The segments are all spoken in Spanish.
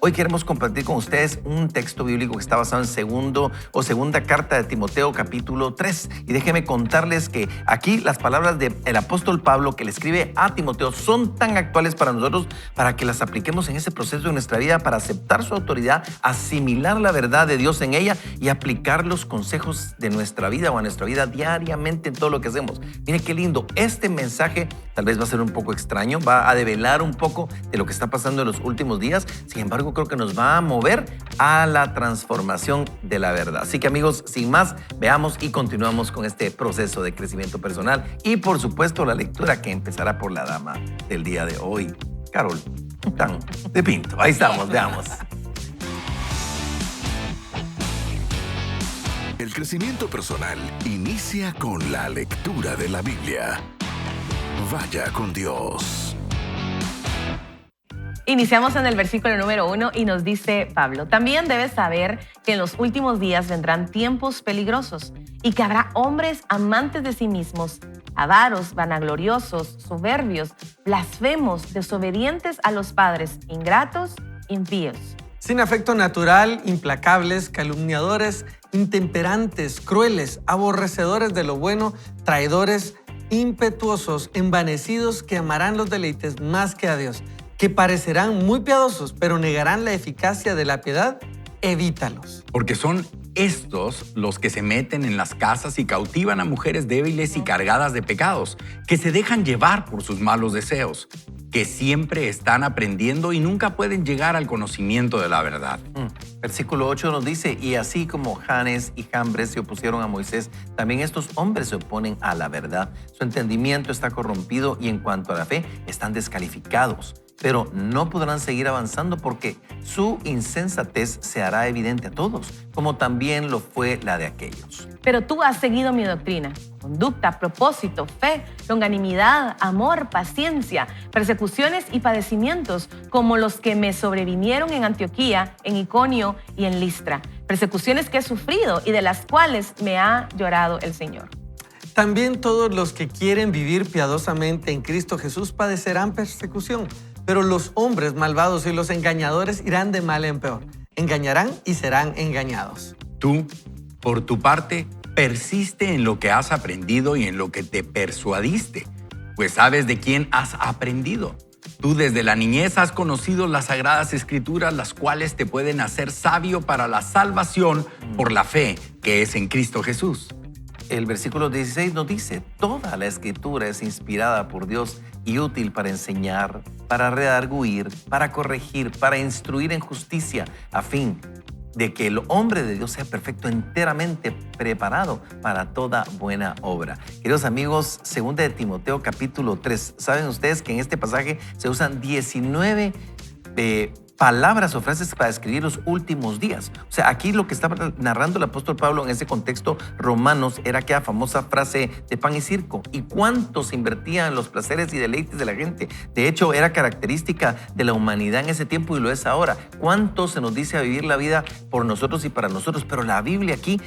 Hoy queremos compartir con ustedes un texto bíblico que está basado en segunda carta de Timoteo capítulo 3. Y déjenme contarles que aquí las palabras del apóstol Pablo que le escribe a Timoteo son tan actuales para nosotros para que las apliquemos en ese proceso de nuestra vida para aceptar su autoridad, asimilar la verdad de Dios en ella y aplicar los consejos de nuestra vida o a nuestra vida diariamente en todo lo que hacemos. Mire qué lindo. Este mensaje tal vez va a ser un poco extraño, va a develar un poco de lo que está pasando en los últimos días. Sin embargo, creo que nos va a mover a la transformación de la verdad. Así que amigos, sin más, veamos y continuamos con este proceso de crecimiento personal y por supuesto la lectura que empezará por la dama del día de hoy, Carol Tan de Pinto. Ahí estamos, veamos. El crecimiento personal inicia con la lectura de la Biblia. Vaya con Dios. Iniciamos en el versículo número 1 y nos dice Pablo: también debes saber que en los últimos días vendrán tiempos peligrosos y que habrá hombres amantes de sí mismos, avaros, vanagloriosos, soberbios, blasfemos, desobedientes a los padres, ingratos, impíos. Sin afecto natural, implacables, calumniadores, intemperantes, crueles, aborrecedores de lo bueno, traidores, impetuosos, envanecidos, que amarán los deleites más que a Dios, que parecerán muy piadosos, pero negarán la eficacia de la piedad. Evítalos. Porque son estos los que se meten en las casas y cautivan a mujeres débiles y cargadas de pecados, que se dejan llevar por sus malos deseos, que siempre están aprendiendo y nunca pueden llegar al conocimiento de la verdad. Versículo 8 nos dice: y así como Janes y Jambres se opusieron a Moisés, también estos hombres se oponen a la verdad. Su entendimiento está corrompido y en cuanto a la fe están descalificados. Pero no podrán seguir avanzando porque su insensatez se hará evidente a todos, como también lo fue la de aquellos. Pero tú has seguido mi doctrina, conducta, propósito, fe, longanimidad, amor, paciencia, persecuciones y padecimientos, como los que me sobrevinieron en Antioquía, en Iconio y en Listra. Persecuciones que he sufrido y de las cuales me ha llorado el Señor. También todos los que quieren vivir piadosamente en Cristo Jesús padecerán persecución. Pero los hombres malvados y los engañadores irán de mal en peor. Engañarán y serán engañados. Tú, por tu parte, persiste en lo que has aprendido y en lo que te persuadiste, pues sabes de quién has aprendido. Tú desde la niñez has conocido las sagradas escrituras, las cuales te pueden hacer sabio para la salvación por la fe que es en Cristo Jesús. El versículo 16 nos dice: toda la escritura es inspirada por Dios y útil para enseñar, para redarguir, para corregir, para instruir en justicia, a fin de que el hombre de Dios sea perfecto, enteramente preparado para toda buena obra. Queridos amigos, 2 de Timoteo capítulo 3. ¿Saben ustedes que en este pasaje se usan 19 palabras o frases para describir los últimos días? O sea, aquí lo que estaba narrando el apóstol Pablo en ese contexto romanos era aquella famosa frase de pan y circo. ¿Y cuánto se invertía en los placeres y deleites de la gente? De hecho, era característica de la humanidad en ese tiempo y lo es ahora. ¿Cuánto se nos dice a vivir la vida por nosotros y para nosotros? Pero la Biblia aquí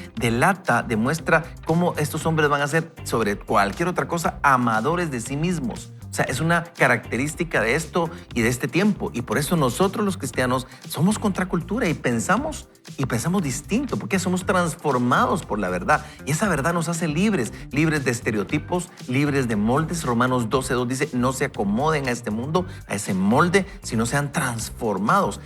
demuestra cómo estos hombres van a ser, sobre cualquier otra cosa, amadores de sí mismos. O sea, es una característica de esto y de este tiempo. Y por eso nosotros los cristianos somos contracultura y pensamos distinto, porque somos transformados por la verdad. Y esa verdad nos hace libres de estereotipos, libres de moldes. Romanos 12:2 dice: no se acomoden a este mundo, a ese molde, sino sean transformados.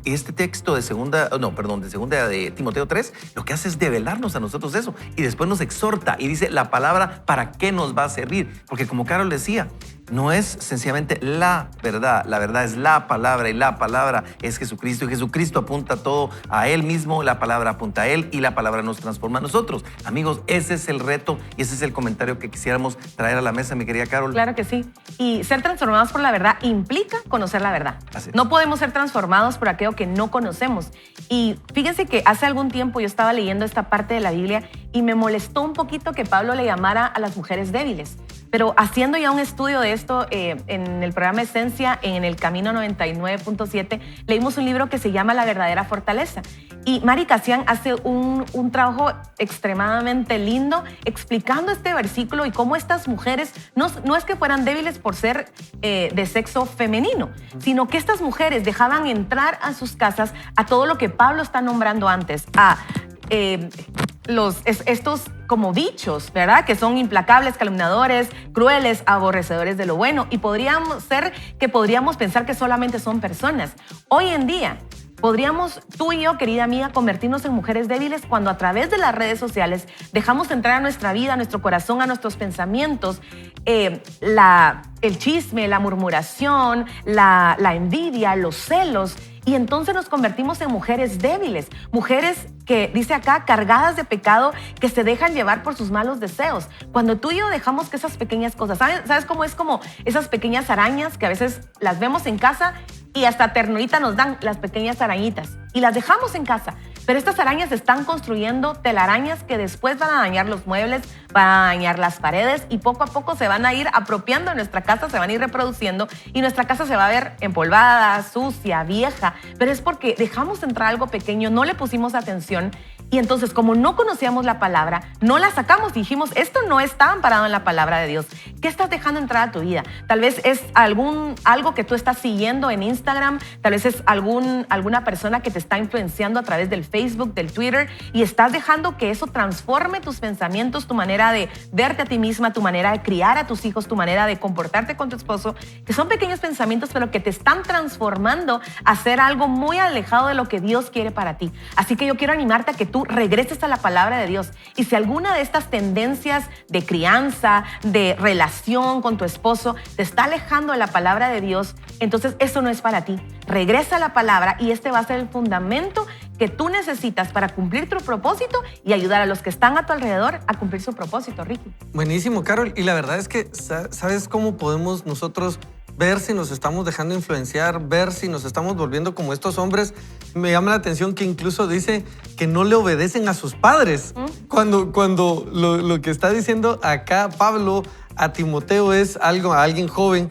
Y este texto de segunda de Timoteo 3, lo que hace es develarnos a nosotros eso. Y después nos exhorta y dice la palabra para qué nos va a servir. Porque como Carol decía, no es sencillamente la verdad es la palabra y la palabra es Jesucristo y Jesucristo apunta todo a Él mismo, la palabra apunta a Él y la palabra nos transforma a nosotros. Amigos, ese es el reto y ese es el comentario que quisiéramos traer a la mesa, mi querida Carol. Claro que sí. Y ser transformados por la verdad implica conocer la verdad. No podemos ser transformados por aquello que no conocemos. Y fíjense que hace algún tiempo yo estaba leyendo esta parte de la Biblia y me molestó un poquito que Pablo le llamara a las mujeres débiles. pero haciendo ya un estudio de esto en el programa Esencia, en el Camino 99.7, leímos un libro que se llama La verdadera fortaleza. Y Mari Casian hace un trabajo extremadamente lindo explicando este versículo y cómo estas mujeres no es que fueran débiles por ser de sexo femenino, sino que estas mujeres dejaban entrar a sus casas a todo lo que Pablo está nombrando antes, a estos como bichos, ¿verdad? Que son implacables, calumniadores, crueles, aborrecedores de lo bueno. Y podríamos pensar que solamente son personas. Hoy en día, podríamos tú y yo, querida amiga, convertirnos en mujeres débiles cuando a través de las redes sociales dejamos entrar a nuestra vida, a nuestro corazón, a nuestros pensamientos, el chisme, la murmuración, la envidia, los celos. Y entonces nos convertimos en mujeres débiles, mujeres que, dice acá, cargadas de pecado, que se dejan llevar por sus malos deseos. Cuando tú y yo dejamos que esas pequeñas cosas, ¿sabes cómo es como esas pequeñas arañas que a veces las vemos en casa y hasta ternurita nos dan las pequeñas arañitas y las dejamos en casa? Pero estas arañas están construyendo telarañas que después van a dañar los muebles, van a dañar las paredes y poco a poco se van a ir apropiando de nuestra casa, se van a ir reproduciendo y nuestra casa se va a ver empolvada, sucia, vieja. Pero es porque dejamos entrar algo pequeño, no le pusimos atención y entonces como no conocíamos la palabra, no la sacamos y dijimos, esto no está amparado en la palabra de Dios. ¿Qué estás dejando entrar a tu vida? Tal vez es algo que tú estás siguiendo en Instagram, tal vez es alguna persona que te está influenciando a través del Facebook, del Twitter, y estás dejando que eso transforme tus pensamientos, tu manera de verte a ti misma, tu manera de criar a tus hijos, tu manera de comportarte con tu esposo, que son pequeños pensamientos, pero que te están transformando a ser algo muy alejado de lo que Dios quiere para ti. Así que yo quiero animarte a que tú regreses a la palabra de Dios. Y si alguna de estas tendencias de crianza, de relación con tu esposo, te está alejando de la palabra de Dios, entonces eso no es para ti. Regresa a la palabra y este va a ser el fundamento que tú necesitas para cumplir tu propósito y ayudar a los que están a tu alrededor a cumplir su propósito, Ricky. Buenísimo, Carol. Y la verdad es que, ¿sabes cómo podemos nosotros ver si nos estamos dejando influenciar, ver si nos estamos volviendo como estos hombres? Me llama la atención que incluso dice que no le obedecen a sus padres. Cuando lo que está diciendo acá Pablo a Timoteo es a alguien joven.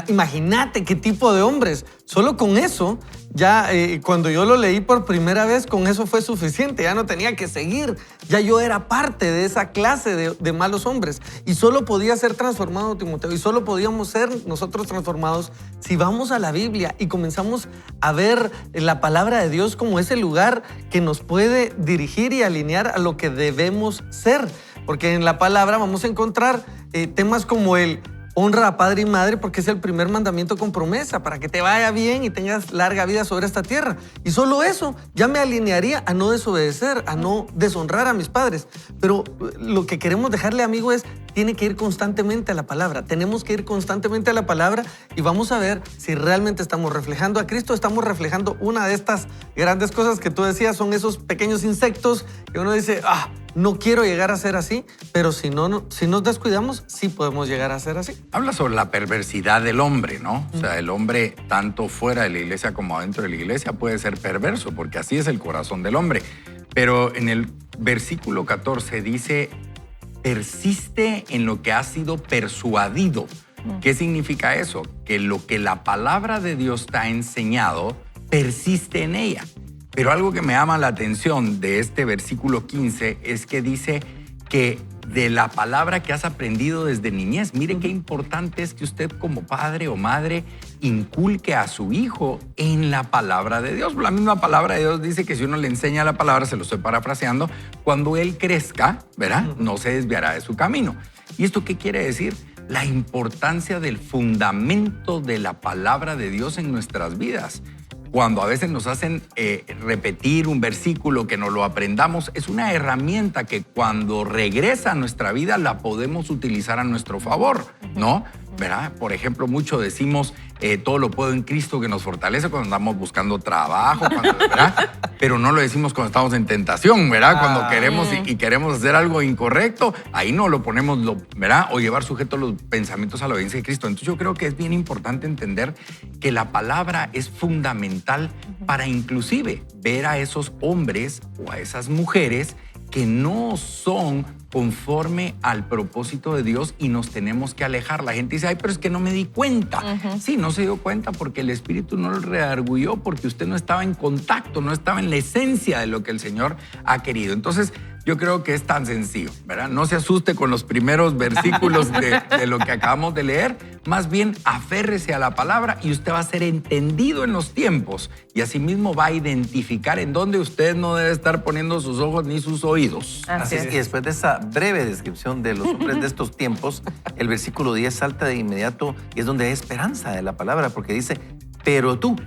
Imagínate qué tipo de hombres. Solo con eso, ya cuando yo lo leí por primera vez, con eso fue suficiente. Ya no tenía que seguir. Ya yo era parte de esa clase de malos hombres. Y solo podía ser transformado Timoteo. Y solo podíamos ser nosotros transformados si vamos a la Biblia y comenzamos a ver la palabra de Dios como ese lugar que nos puede dirigir y alinear a lo que debemos ser. Porque en la palabra vamos a encontrar temas como el honra a padre y madre, porque es el primer mandamiento con promesa para que te vaya bien y tengas larga vida sobre esta tierra. Y solo eso ya me alinearía a no desobedecer, a no deshonrar a mis padres. Pero lo que queremos dejarle, amigo, es tiene que ir constantemente a la palabra. Tenemos que ir constantemente a la palabra y vamos a ver si realmente estamos reflejando a Cristo, estamos reflejando una de estas grandes cosas que tú decías, son esos pequeños insectos que uno dice, no quiero llegar a ser así, pero si nos descuidamos, sí podemos llegar a ser así. Habla sobre la perversidad del hombre, ¿no? O sea, el hombre, tanto fuera de la iglesia como adentro de la iglesia, puede ser perverso, porque así es el corazón del hombre. Pero en el versículo 14 dice, persiste en lo que ha sido persuadido. ¿Qué significa eso? Que lo que la palabra de Dios te ha enseñado, persiste en ella. Pero algo que me llama la atención de este versículo 15 es que dice que de la palabra que has aprendido desde niñez. Miren qué importante es que usted como padre o madre inculque a su hijo en la palabra de Dios. La misma palabra de Dios dice que si uno le enseña la palabra, se lo estoy parafraseando, cuando él crezca, ¿verdad? No se desviará de su camino. ¿Y esto qué quiere decir? La importancia del fundamento de la palabra de Dios en nuestras vidas. Cuando a veces nos hacen repetir un versículo, que nos lo aprendamos, es una herramienta que cuando regresa a nuestra vida la podemos utilizar a nuestro favor, ¿no? ¿Verdad? Por ejemplo, mucho decimos, todo lo puedo en Cristo que nos fortalece cuando andamos buscando trabajo, ¿verdad? Pero no lo decimos cuando estamos en tentación, ¿verdad? Cuando queremos y queremos hacer algo incorrecto, ahí no lo ponemos, ¿verdad? O llevar sujetos los pensamientos a la obediencia de Cristo. Entonces yo creo que es bien importante entender que la palabra es fundamental para inclusive ver a esos hombres o a esas mujeres que no son conforme al propósito de Dios y nos tenemos que alejar. La gente dice, ay, pero es que no me di cuenta. Sí, no se dio cuenta porque el Espíritu no lo redarguyó, porque usted no estaba en contacto, no estaba en la esencia de lo que el Señor ha querido. Entonces, yo creo que es tan sencillo, ¿verdad? No se asuste con los primeros versículos de lo que acabamos de leer. Más bien, aférrese a la palabra y usted va a ser entendido en los tiempos. Y asimismo va a identificar en dónde usted no debe estar poniendo sus ojos ni sus oídos. Así es. Y después de esa breve descripción de los hombres de estos tiempos, el versículo 10 salta de inmediato y es donde hay esperanza de la palabra, porque dice, pero tú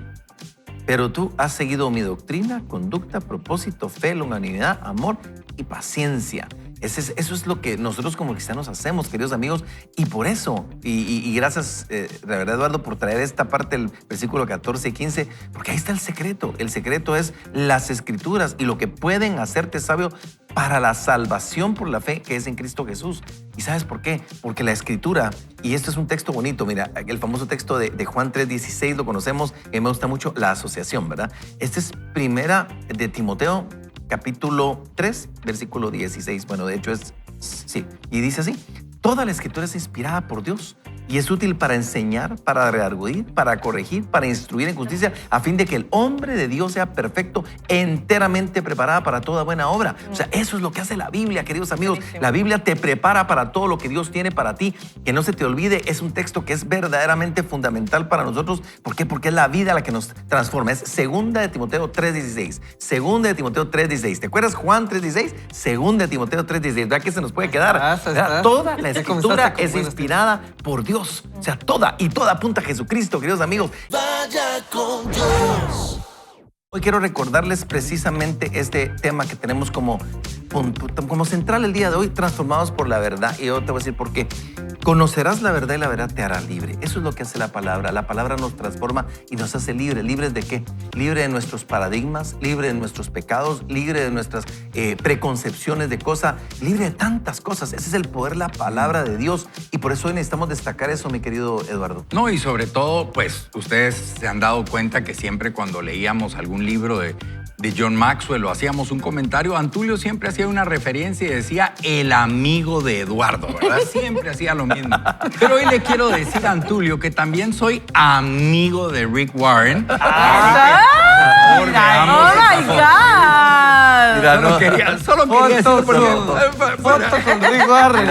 has seguido mi doctrina, conducta, propósito, fe, longanimidad, amor y paciencia. Eso es lo que nosotros como cristianos hacemos, queridos amigos, y por eso, y gracias, la verdad, Eduardo, por traer esta parte del versículo 14 y 15, porque ahí está el secreto. El secreto es las Escrituras y lo que pueden hacerte sabio para la salvación por la fe que es en Cristo Jesús. ¿Y sabes por qué? Porque la Escritura, y esto es un texto bonito, mira, el famoso texto de Juan 3:16 lo conocemos, y me gusta mucho la asociación, ¿verdad? Este es primera de Timoteo, capítulo 3, versículo 16. Bueno, de hecho sí. Y dice así, toda la Escritura es inspirada por Dios y es útil para enseñar, para redarguir, para corregir, para instruir en justicia, a fin de que el hombre de Dios sea perfecto, enteramente preparado para toda buena obra. O sea, eso es lo que hace la Biblia, queridos amigos. La Biblia te prepara para todo lo que Dios tiene para ti. Que no se te olvide, es un texto que es verdaderamente fundamental para nosotros. ¿Por qué? Porque es la vida la que nos transforma. Es segunda de Timoteo 3:16. Segunda de Timoteo 3:16. ¿Te acuerdas Juan 3:16? Segunda de Timoteo 3:16. ¿Verdad que se nos puede quedar? Toda la Escritura es inspirada por Dios. O sea, toda apunta a Jesucristo, queridos amigos. Vaya con Dios. Hoy quiero recordarles precisamente este tema que tenemos como central el día de hoy, transformados por la verdad. Y yo te voy a decir por qué. Conocerás la verdad y la verdad te hará libre. Eso es lo que hace la palabra. La palabra nos transforma y nos hace libres. ¿Libres de qué? Libre de nuestros paradigmas, libre de nuestros pecados, libre de nuestras preconcepciones de cosas, libre de tantas cosas. Ese es el poder, la palabra de Dios. Y por eso hoy necesitamos destacar eso, mi querido Eduardo. No, y sobre todo, pues, ustedes se han dado cuenta que siempre cuando leíamos algún libro de John Maxwell o hacíamos un comentario, Antulio siempre hacía una referencia y decía el amigo de Eduardo, ¿verdad? Siempre hacía lo mismo. Pero hoy le quiero decir a Antulio que también soy amigo de Rick Warren. ¡Oh, my God! Solo quería Foto con Rick Warren.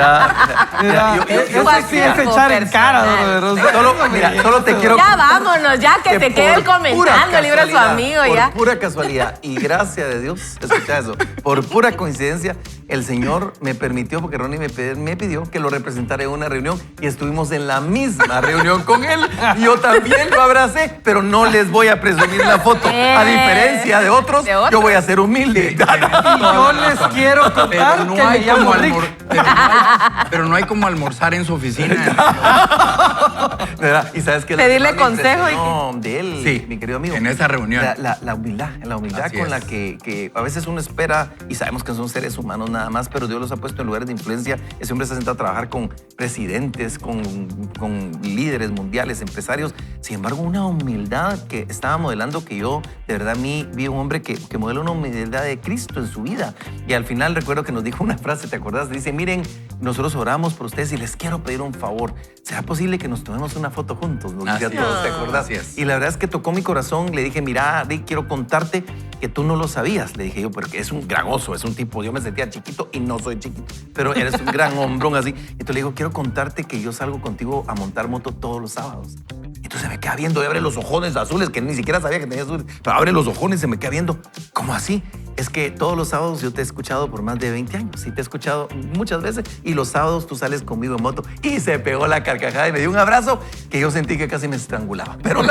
Eso sí es echar en cara, Solo te quiero... Ya vámonos, ya que se quede comentando el libro de su amigo, ya. Por pura casualidad y gracias de Dios, escucha eso, por pura coincidencia, el Señor me permitió, porque Ronnie me pidió que lo representara en una reunión y estuvimos en la misma reunión con él. Y yo también lo abracé, pero no les voy a presumir la foto. A diferencia de otros, yo voy a ser humilde. Y yo les quiero contar Pero no que hay me llamo como Rick. pero no hay como almorzar en su oficina. ¿Y sabes qué? Pedirle consejo de él, Sí, mi querido amigo. en esa reunión. La humildad Así con la es. que a veces uno espera, y sabemos que son seres humanos nada más, pero Dios los ha puesto en lugares de influencia. Ese hombre se ha sentado a trabajar con presidentes, con líderes mundiales, empresarios. Sin embargo, una humildad que estaba modelando, que yo, de verdad, vi un hombre que modela una humildad de Cristo en su vida. Y al final recuerdo que nos dijo una frase, ¿te acordás? Dice, miren, nosotros oramos por ustedes y les quiero pedir un favor. ¿Será posible que nos tomemos una foto juntos? Nos decía a todos, ¿te acordás? Así es. Y la verdad es que tocó mi corazón. Le dije, mira, Rick, quiero contarte que tú no lo sabías. Le dije yo, porque es un gran oso, es un tipo, yo me sentía chiquito y no soy chiquito, pero eres un gran hombrón así. Entonces le digo, quiero contarte que yo salgo contigo a montar moto todos los sábados. Entonces me queda viendo y abre los ojones azules, que ni siquiera sabía que tenía azules, pero abre los ojones y se me queda viendo. ¿Cómo así? Es que todos los sábados yo te he escuchado por más de 20 años, sí te he escuchado muchas veces, y los sábados tú sales conmigo en moto. Y se pegó la carcajada y me dio un abrazo que yo sentí que casi me estrangulaba. Pero de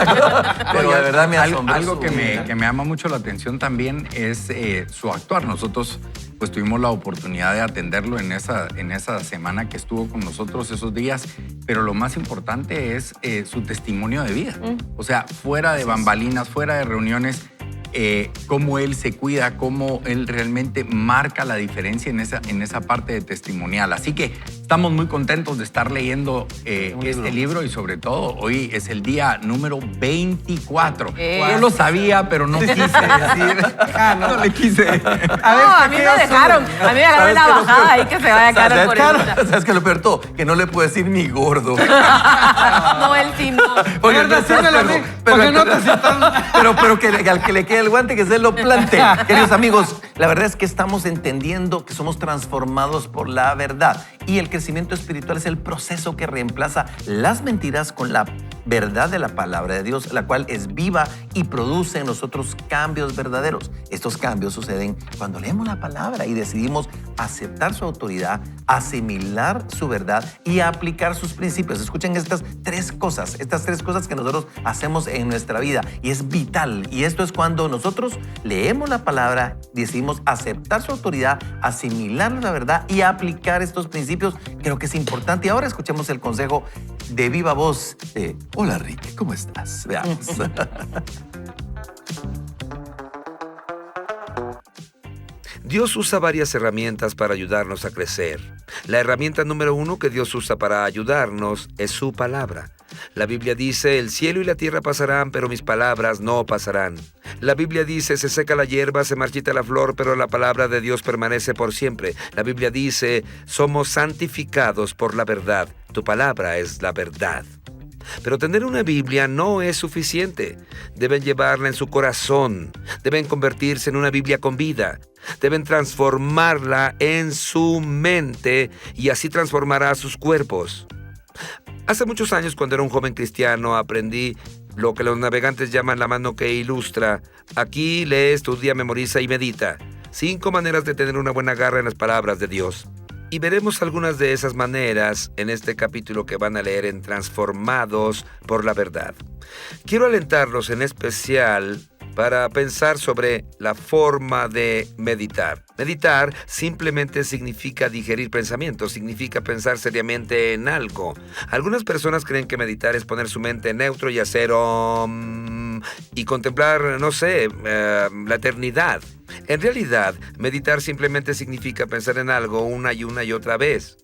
verdad me asombró. Algo que me llama mucho la atención también es su actuar. Nosotros pues tuvimos la oportunidad de atenderlo en esa semana que estuvo con nosotros esos días, pero lo más importante es su testimonio de vida. O sea, fuera de bambalinas, fuera de reuniones, cómo él se cuida, cómo él realmente marca la diferencia en esa parte de testimonial. Así que Estamos muy contentos de estar leyendo este libro y sobre todo hoy es el día número 24. Yo lo sabía, pero no quise decir. No le quise. A mí me dejaron. A mí me dejaron la bajada ahí que se vaya caro por eso. ¿Sabes qué lo peor de todo? Que no le puedo decir ni gordo. No, él sí no. Oye, pero que al que le quede el guante, que se lo plante. Queridos amigos, la verdad es que estamos entendiendo que somos transformados por la verdad. Y el crecimiento espiritual es el proceso que reemplaza las mentiras con la verdad de la palabra de Dios, la cual es viva y produce en nosotros cambios verdaderos. Estos cambios suceden cuando leemos la palabra y decidimos aceptar su autoridad, asimilar su verdad y aplicar sus principios. Escuchen estas tres cosas que nosotros hacemos en nuestra vida y es vital. Y esto es cuando nosotros leemos la palabra, decidimos aceptar su autoridad, asimilar la verdad y aplicar estos principios. Creo que es importante. Y ahora escuchemos el consejo de viva voz de Hola Rick, ¿cómo estás? Veamos. Dios usa varias herramientas para ayudarnos a crecer. La herramienta número 1 que Dios usa para ayudarnos es su palabra. La Biblia dice, el cielo y la tierra pasarán, pero mis palabras no pasarán. La Biblia dice, se seca la hierba, se marchita la flor, pero la palabra de Dios permanece por siempre. La Biblia dice, somos santificados por la verdad. Tu palabra es la verdad. Pero tener una Biblia no es suficiente. Deben llevarla en su corazón. Deben convertirse en una Biblia con vida. Deben transformarla en su mente y así transformará sus cuerpos. Hace muchos años, cuando era un joven cristiano, aprendí lo que los navegantes llaman la mano que ilustra. Aquí lee, estudia, memoriza y medita. 5 maneras de tener una buena garra en las palabras de Dios. Y veremos algunas de esas maneras en este capítulo que van a leer en Transformados por la Verdad. Quiero alentarlos en especial para pensar sobre la forma de meditar. Meditar simplemente significa digerir pensamientos, significa pensar seriamente en algo. Algunas personas creen que meditar es poner su mente en neutro y hacer y contemplar, la eternidad. En realidad, meditar simplemente significa pensar en algo una y otra vez.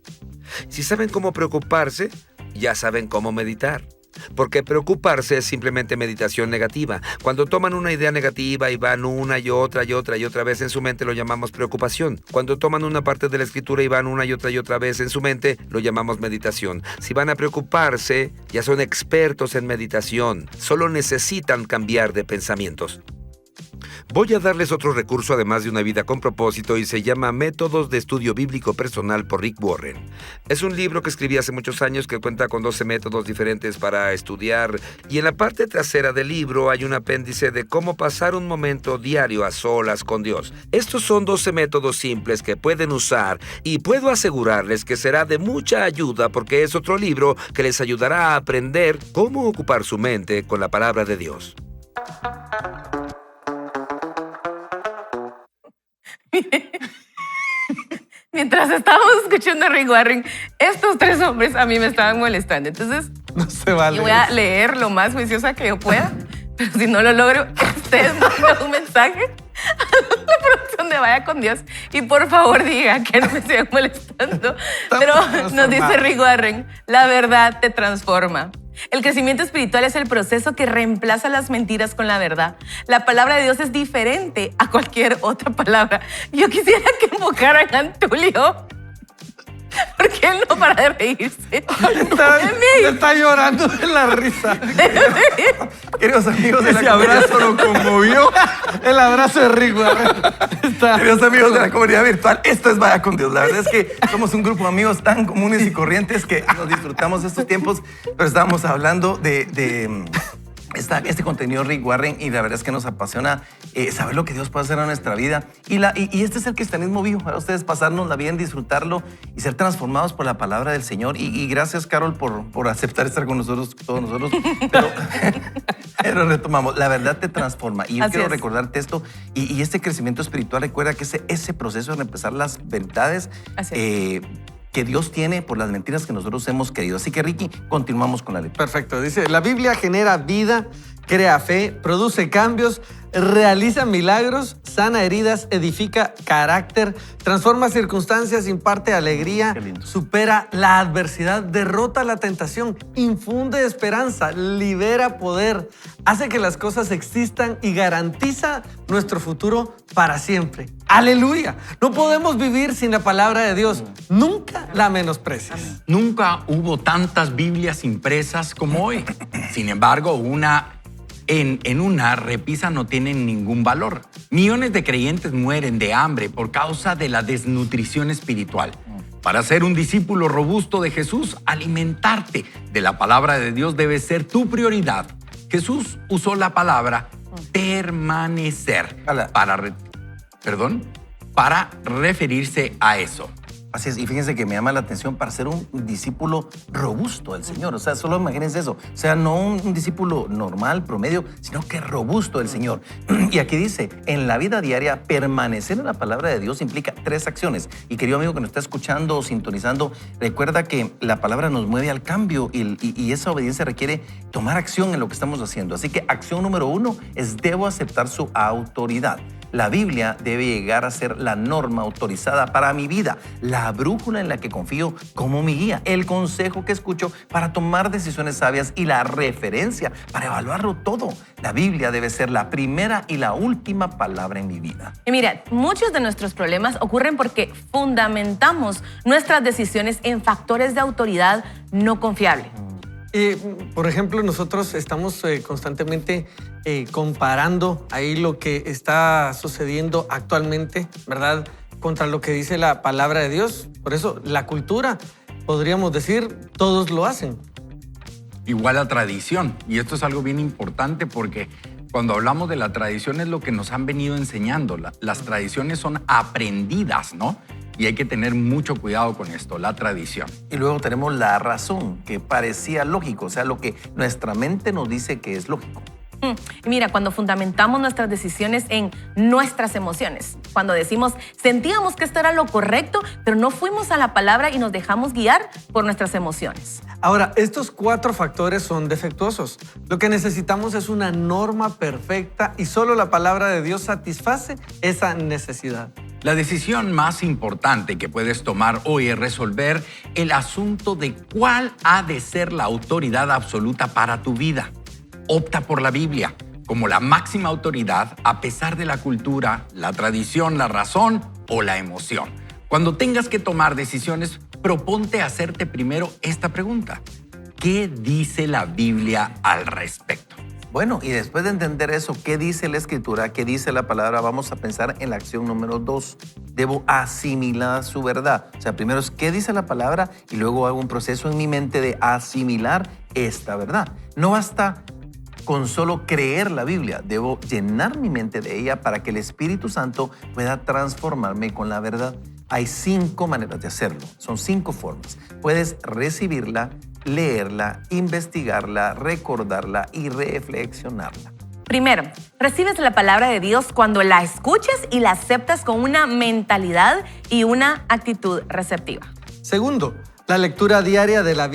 Si saben cómo preocuparse, ya saben cómo meditar. Porque preocuparse es simplemente meditación negativa. Cuando toman una idea negativa y van una y otra vez en su mente, lo llamamos preocupación. Cuando toman una parte de la escritura y van una y otra vez en su mente, lo llamamos meditación. Si van a preocuparse, ya son expertos en meditación. Solo necesitan cambiar de pensamientos. Voy a darles otro recurso además de una vida con propósito y se llama Métodos de Estudio Bíblico Personal por Rick Warren. Es un libro que escribí hace muchos años que cuenta con 12 métodos diferentes para estudiar y en la parte trasera del libro hay un apéndice de cómo pasar un momento diario a solas con Dios. Estos son 12 métodos simples que pueden usar y puedo asegurarles que será de mucha ayuda porque es otro libro que les ayudará a aprender cómo ocupar su mente con la palabra de Dios. Mientras estábamos escuchando a Rick Warren, estos 3 hombres a mí me estaban molestando. Entonces, no se vale. Yo voy a leer lo más juiciosa que yo pueda, pero si no lo logro, ustedes mandan un mensaje a la producción de Vaya con Dios y por favor diga que no me sigan molestando. Pero nos dice Rick Warren, la verdad te transforma. El crecimiento espiritual es el proceso que reemplaza las mentiras con la verdad. La palabra de Dios es diferente a cualquier otra palabra. Yo quisiera que invocaran a Antulio, porque él no para de reírse. Está llorando de la risa. Queridos amigos de Ese la comunidad, abrazo lo conmovió. El abrazo de Rick Warren. Queridos amigos de la comunidad virtual, esto es Vaya con Dios. La verdad es que somos un grupo de amigos tan comunes y corrientes que nos disfrutamos estos tiempos, pero estábamos hablando de este contenido Rick Warren y la verdad es que nos apasiona saber lo que Dios puede hacer en nuestra vida y este es el cristianismo vivo para ustedes, pasarnos la vida en disfrutarlo y ser transformados por la palabra del Señor y gracias Carol por aceptar estar con nosotros, todos nosotros, pero retomamos, la verdad te transforma y yo Así quiero es. recordarte esto y este crecimiento espiritual, recuerda que ese proceso de reemplazar las verdades Así que Dios tiene por las mentiras que nosotros hemos querido. Así que, Ricky, continuamos con la lectura. Perfecto. Dice, la Biblia genera vida, crea fe, produce cambios, realiza milagros, sana heridas, edifica carácter, transforma circunstancias, imparte alegría, Qué lindo. supera la adversidad, derrota la tentación, infunde esperanza, libera poder, hace que las cosas existan y garantiza nuestro futuro para siempre. ¡Aleluya! No podemos vivir sin la palabra de Dios. Nunca la menosprecies. Nunca hubo tantas Biblias impresas como hoy. Sin embargo, en una repisa no tienen ningún valor. Millones de creyentes mueren de hambre por causa de la desnutrición espiritual. Para ser un discípulo robusto de Jesús, alimentarte de la palabra de Dios debe ser tu prioridad. Jesús usó la palabra permanecer para referirse a eso. Así es, y fíjense que me llama la atención para ser un discípulo robusto del Señor. O sea, solo imagínense eso. O sea, no un discípulo normal, promedio, sino que robusto del Señor. Y aquí dice, en la vida diaria, permanecer en la palabra de Dios implica 3 acciones. Y querido amigo que nos está escuchando o sintonizando, recuerda que la palabra nos mueve al cambio y esa obediencia requiere tomar acción en lo que estamos haciendo. Así que acción número 1 es debo aceptar su autoridad. La Biblia debe llegar a ser la norma autorizada para mi vida, la brújula en la que confío como mi guía, el consejo que escucho para tomar decisiones sabias y la referencia para evaluarlo todo. La Biblia debe ser la primera y la última palabra en mi vida. Y mira, muchos de nuestros problemas ocurren porque fundamentamos nuestras decisiones en factores de autoridad no confiables. Por ejemplo, nosotros estamos constantemente comparando ahí lo que está sucediendo actualmente, ¿verdad? Contra lo que dice la palabra de Dios. Por eso, la cultura, podríamos decir, todos lo hacen. Igual la tradición. Y esto es algo bien importante porque cuando hablamos de la tradición es lo que nos han venido enseñando. Las tradiciones son aprendidas, ¿no? Y hay que tener mucho cuidado con esto, la tradición. Y luego tenemos la razón, que parecía lógico, o sea, lo que nuestra mente nos dice que es lógico. Y mira, cuando fundamentamos nuestras decisiones en nuestras emociones, cuando decimos, sentíamos que esto era lo correcto, pero no fuimos a la palabra y nos dejamos guiar por nuestras emociones. Ahora, estos 4 factores son defectuosos. Lo que necesitamos es una norma perfecta y solo la palabra de Dios satisface esa necesidad. La decisión más importante que puedes tomar hoy es resolver el asunto de cuál ha de ser la autoridad absoluta para tu vida. Opta por la Biblia como la máxima autoridad a pesar de la cultura, la tradición, la razón o la emoción. Cuando tengas que tomar decisiones, proponte hacerte primero esta pregunta. ¿Qué dice la Biblia al respecto? Bueno, y después de entender eso, ¿qué dice la Escritura? ¿Qué dice la palabra? Vamos a pensar en la acción número 2. Debo asimilar su verdad. O sea, primero es qué dice la palabra y luego hago un proceso en mi mente de asimilar esta verdad. No basta con solo creer la Biblia. Debo llenar mi mente de ella para que el Espíritu Santo pueda transformarme con la verdad. Hay 5 maneras de hacerlo. Son 5 formas. Puedes recibirla, leerla, investigarla, recordarla y reflexionarla. Primero, recibes la palabra de Dios cuando la escuchas y la aceptas con una mentalidad y una actitud receptiva. Segundo, la lectura diaria de la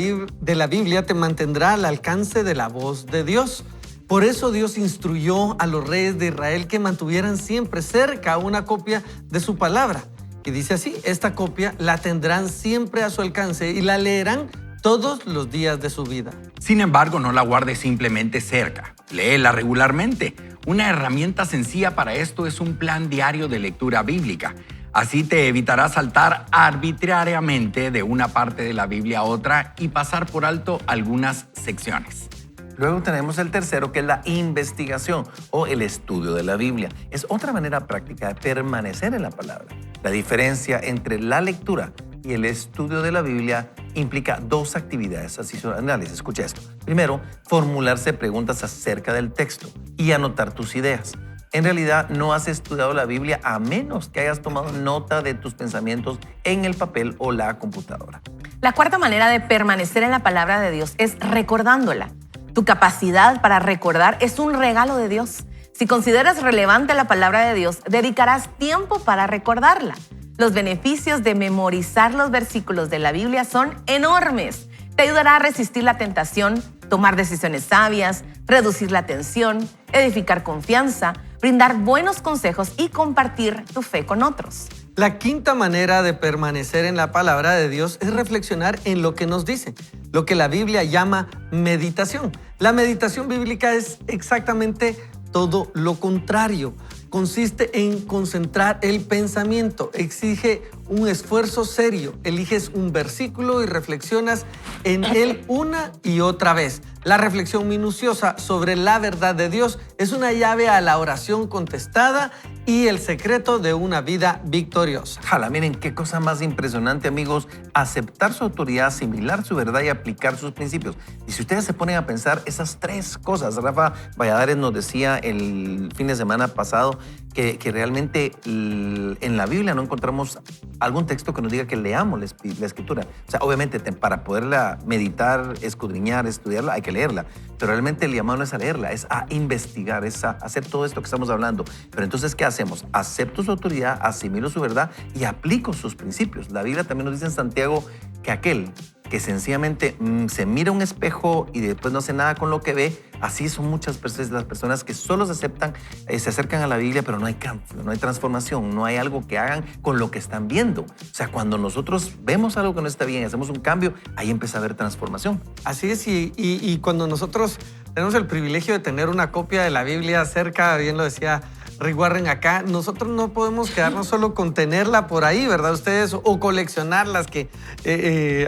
Biblia te mantendrá al alcance de la voz de Dios. Por eso Dios instruyó a los reyes de Israel que mantuvieran siempre cerca una copia de su palabra. Y dice así, esta copia la tendrán siempre a su alcance y la leerán todos los días de su vida. Sin embargo, no la guardes simplemente cerca. Léela regularmente. Una herramienta sencilla para esto es un plan diario de lectura bíblica. Así te evitarás saltar arbitrariamente de una parte de la Biblia a otra y pasar por alto algunas secciones. Luego tenemos el tercero, que es la investigación o el estudio de la Biblia. Es otra manera práctica de permanecer en la palabra. La diferencia entre la lectura y el estudio de la Biblia implica 2 actividades adicionales. Escucha esto. Primero, formularse preguntas acerca del texto y anotar tus ideas. En realidad, no has estudiado la Biblia a menos que hayas tomado nota de tus pensamientos en el papel o la computadora. La cuarta manera de permanecer en la palabra de Dios es recordándola. Tu capacidad para recordar es un regalo de Dios. Si consideras relevante la palabra de Dios, dedicarás tiempo para recordarla. Los beneficios de memorizar los versículos de la Biblia son enormes. Te ayudará a resistir la tentación, tomar decisiones sabias, reducir la tensión, edificar confianza, brindar buenos consejos y compartir tu fe con otros. La quinta manera de permanecer en la palabra de Dios es reflexionar en lo que nos dice, lo que la Biblia llama meditación. La meditación bíblica es exactamente todo lo contrario. Consiste en concentrar el pensamiento, exige un esfuerzo serio. Eliges un versículo y reflexionas en él una y otra vez. La reflexión minuciosa sobre la verdad de Dios es una llave a la oración contestada y el secreto de una vida victoriosa. Jala, miren qué cosa más impresionante, amigos. Aceptar su autoridad, asimilar su verdad y aplicar sus principios. Y si ustedes se ponen a pensar esas tres cosas, Rafa Valladares nos decía el fin de semana pasado que realmente en la Biblia no encontramos algún texto que nos diga que leamos la escritura. O sea, obviamente para poderla meditar, escudriñar, estudiarla, hay que leerla. Pero realmente el llamado no es a leerla, es a investigar, es a hacer todo esto que estamos hablando. Pero entonces, ¿qué hacemos? Acepto su autoridad, asimilo su verdad y aplico sus principios. La Biblia también nos dice en Santiago que aquel que sencillamente se mira un espejo y después no hace nada con lo que ve, así son muchas veces las personas que solo se acercan a la Biblia, pero no hay cambio, no hay transformación, no hay algo que hagan con lo que están viendo. O sea, cuando nosotros vemos algo que no está bien y hacemos un cambio, ahí empieza a haber transformación. Así es, y cuando nosotros tenemos el privilegio de tener una copia de la Biblia cerca, bien lo decía Rick Warren acá, nosotros no podemos quedarnos solo con tenerla por ahí, ¿verdad ustedes? O coleccionarlas, que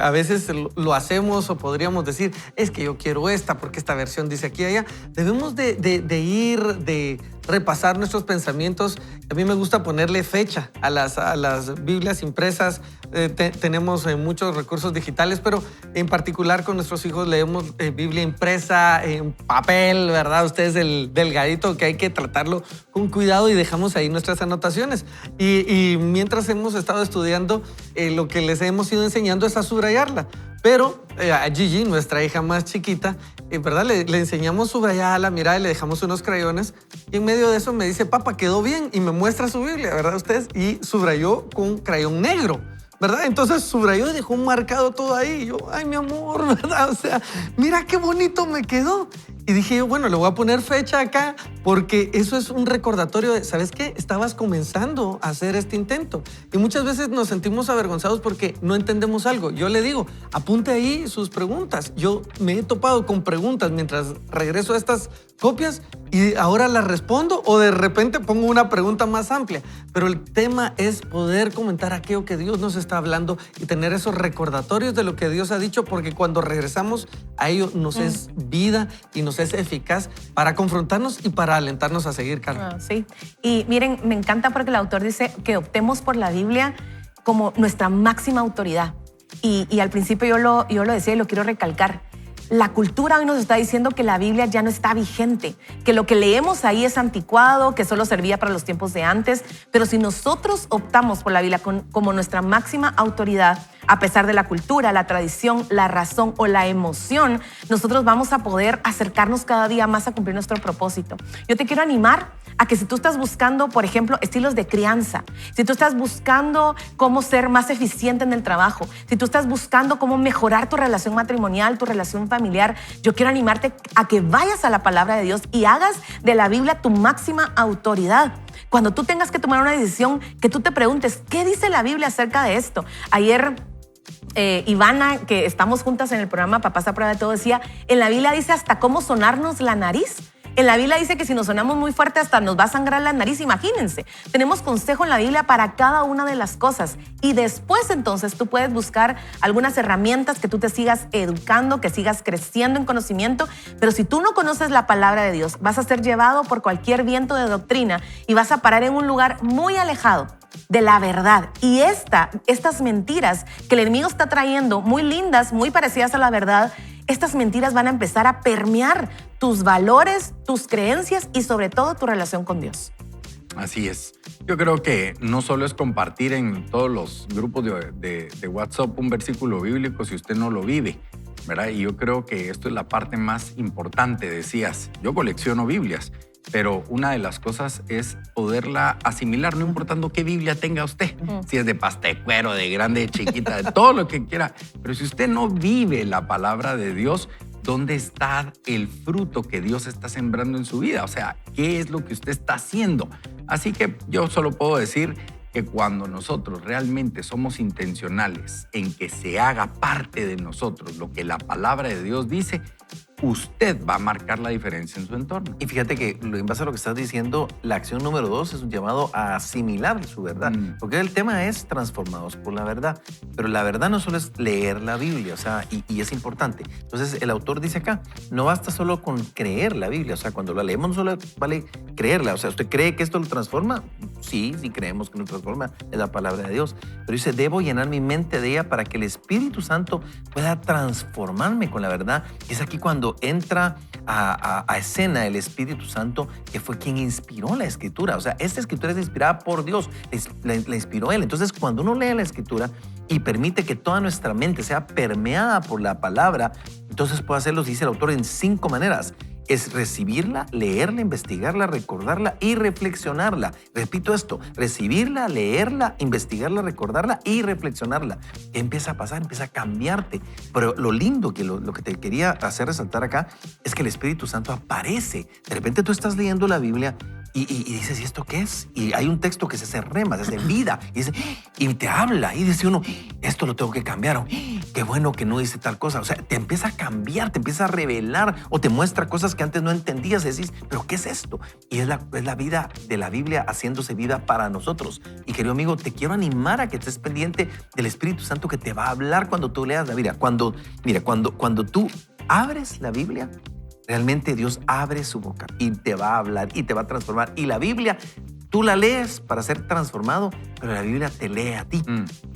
a veces lo hacemos, o podríamos decir, es que yo quiero esta porque esta versión dice aquí y allá. Debemos de repasar nuestros pensamientos. A mí me gusta ponerle fecha a las Biblias impresas. Tenemos muchos recursos digitales, pero en particular con nuestros hijos leemos Biblia impresa en papel, ¿verdad? Ustedes el delgadito que hay que tratarlo con cuidado y dejamos ahí nuestras anotaciones. Y mientras hemos estado estudiando, lo que les hemos ido enseñando es a subrayarla. Pero a Gigi, nuestra hija más chiquita, ¿verdad? Le enseñamos subrayarla, mira, le dejamos unos crayones y en medio de eso me dice, papá, quedó bien, y me muestra su Biblia, ¿verdad ustedes? Y subrayó con crayón negro, ¿verdad? Entonces subrayó y dejó marcado todo ahí. Y yo, ay, mi amor, ¿verdad? O sea, mira qué bonito me quedó. Y dije yo, bueno, le voy a poner fecha acá porque eso es un recordatorio de, ¿sabes qué? Estabas comenzando a hacer este intento. Y muchas veces nos sentimos avergonzados porque no entendemos algo. Yo le digo, apunte ahí sus preguntas. Yo me he topado con preguntas mientras regreso a estas copias y ahora las respondo o de repente pongo una pregunta más amplia. Pero el tema es poder comentar aquello que Dios nos está hablando y tener esos recordatorios de lo que Dios ha dicho, porque cuando regresamos a ello nos es vida y nos es eficaz para confrontarnos y para alentarnos a seguir, Carla. Sí, y miren, me encanta porque el autor dice que optemos por la Biblia como nuestra máxima autoridad. Y al principio yo lo decía y lo quiero recalcar. La cultura hoy nos está diciendo que la Biblia ya no está vigente, que lo que leemos ahí es anticuado, que solo servía para los tiempos de antes. Pero si nosotros optamos por la Biblia como nuestra máxima autoridad, a pesar de la cultura, la tradición, la razón o la emoción, nosotros vamos a poder acercarnos cada día más a cumplir nuestro propósito. Yo te quiero animar a que si tú estás buscando, por ejemplo, estilos de crianza, si tú estás buscando cómo ser más eficiente en el trabajo, si tú estás buscando cómo mejorar tu relación matrimonial, tu relación familiar, yo quiero animarte a que vayas a la palabra de Dios y hagas de la Biblia tu máxima autoridad. Cuando tú tengas que tomar una decisión, que tú te preguntes, ¿qué dice la Biblia acerca de esto? Ayer Ivana, que estamos juntas en el programa Papás a Prueba de Todo, decía, en la Biblia dice hasta cómo sonarnos la nariz. En la Biblia dice que si nos sonamos muy fuerte hasta nos va a sangrar la nariz, imagínense. Tenemos consejo en la Biblia para cada una de las cosas. Y después entonces tú puedes buscar algunas herramientas que tú te sigas educando, que sigas creciendo en conocimiento. Pero si tú no conoces la palabra de Dios, vas a ser llevado por cualquier viento de doctrina y vas a parar en un lugar muy alejado de la verdad. Y estas mentiras que el enemigo está trayendo, muy lindas, muy parecidas a la verdad, estas mentiras van a empezar a permear tus valores, tus creencias y sobre todo tu relación con Dios. Así es. Yo creo que no solo es compartir en todos los grupos de WhatsApp un versículo bíblico si usted no lo vive, ¿verdad? Y yo creo que esto es la parte más importante. Decías, yo colecciono Biblias, pero una de las cosas es poderla asimilar, no importando qué Biblia tenga usted, si es de pasta de cuero, de grande, de chiquita, de todo lo que quiera. Pero si usted no vive la palabra de Dios, ¿dónde está el fruto que Dios está sembrando en su vida? O sea, ¿qué es lo que usted está haciendo? Así que yo solo puedo decir que cuando nosotros realmente somos intencionales en que se haga parte de nosotros lo que la palabra de Dios dice, usted va a marcar la diferencia en su entorno. Y fíjate que en base a lo que estás diciendo, la acción número 2 es un llamado a asimilar su verdad. Porque el tema es transformados por la verdad. Pero la verdad no solo es leer la Biblia, o sea, y es importante. Entonces, el autor dice acá, no basta solo con creer la Biblia. O sea, cuando la leemos no solo vale creerla. O sea, ¿usted cree que esto lo transforma? Sí, sí creemos que lo transforma. Es la palabra de Dios. Pero dice, debo llenar mi mente de ella para que el Espíritu Santo pueda transformarme con la verdad. Y es aquí cuando entra a escena el Espíritu Santo, que fue quien inspiró la Escritura. O sea, esta Escritura es inspirada por Dios, la inspiró Él. Entonces, cuando uno lee la Escritura y permite que toda nuestra mente sea permeada por la palabra, entonces puede hacerlo, dice el autor, en 5 maneras. Es recibirla, leerla, investigarla, recordarla y reflexionarla. Repito esto, recibirla, leerla, investigarla, recordarla y reflexionarla. ¿Qué empieza a pasar? Empieza a cambiarte. Pero lo lindo, que lo que te quería hacer resaltar acá, es que el Espíritu Santo aparece. De repente tú estás leyendo la Biblia y dices, ¿y esto qué es? Y hay un texto que se hace rema, se hace vida, y te habla, y dice uno, esto lo tengo que cambiar, qué bueno que no dice tal cosa. O sea, te empieza a cambiar, te empieza a revelar, o te muestra cosas que antes no entendías, y decís, ¿pero qué es esto? Y es la vida de la Biblia haciéndose vida para nosotros. Y querido amigo, te quiero animar a que estés pendiente del Espíritu Santo que te va a hablar cuando tú leas la Biblia. Cuando tú abres la Biblia, realmente Dios abre su boca y te va a hablar y te va a transformar. Y la Biblia, tú la lees para ser transformado, pero la Biblia te lee a ti.